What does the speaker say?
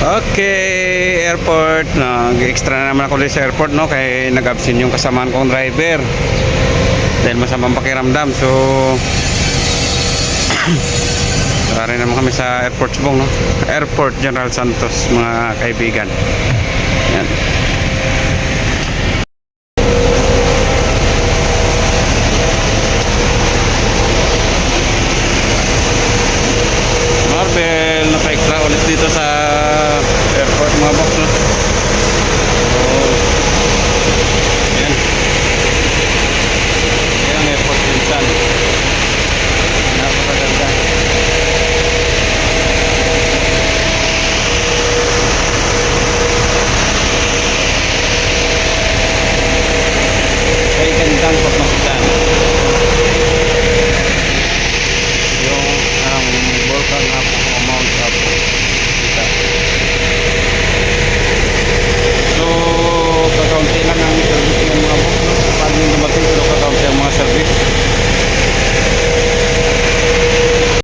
Okay, airport. Nag-extra na naman ako ulit sa airport, no? Kaya nag-absent yung kasamaan kong driver. Dahil masamang pakiramdam. So, tara naman kami sa airport Subong, no? Airport General Santos, mga kaibigan. Yan.